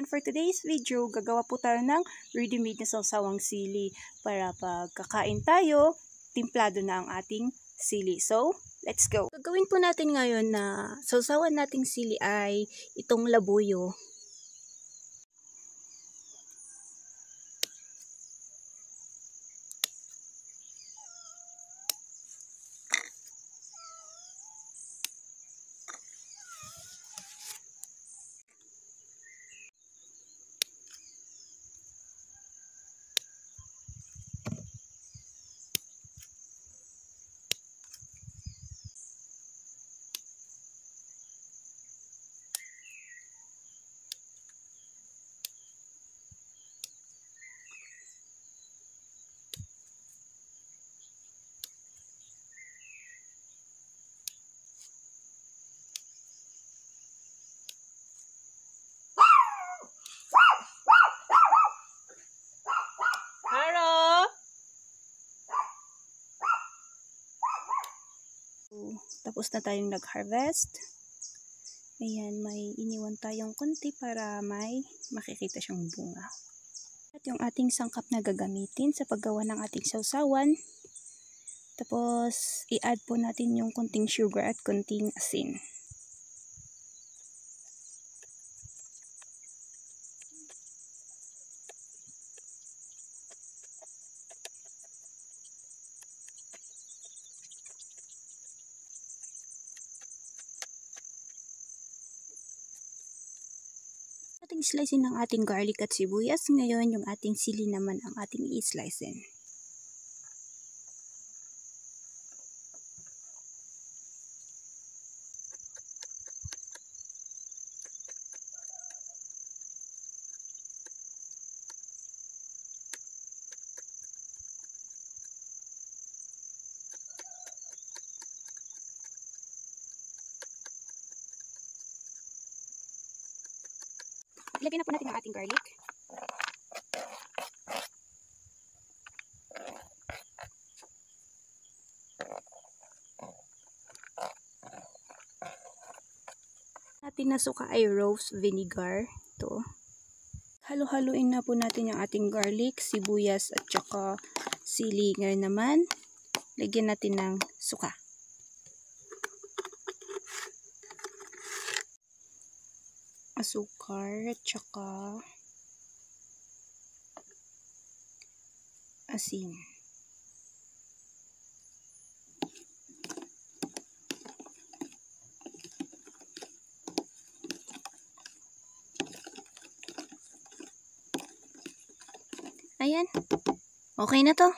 everyone! For today's video, gagawa po tayo ng ready-made na sawsawang sili para pag kakain tayo, timplado na ang ating sili. So, let's go! Gagawin po natin ngayon na sawsawan nating sili ay itong labuyo. Tapos na tayong nag-harvest. Ayan, may iniwan tayong konti para may makikita siyang bunga. At yung ating sangkap na gagamitin sa paggawa ng ating sawsawan. Tapos, i-add po natin yung konting sugar at konting asin. Ating slicein ng ating garlic at sibuyas. Ngayon, yung ating sili naman ang ating i-slicein. Ilagay na po natin ang ating garlic. Ating nasuka ay rose vinegar. Ito. Halo-haluin na po natin yung ating garlic, sibuyas at saka sili. Ngayon naman, lagyan natin ng suka. Asukar at saka asin. Ayan. Okay na to.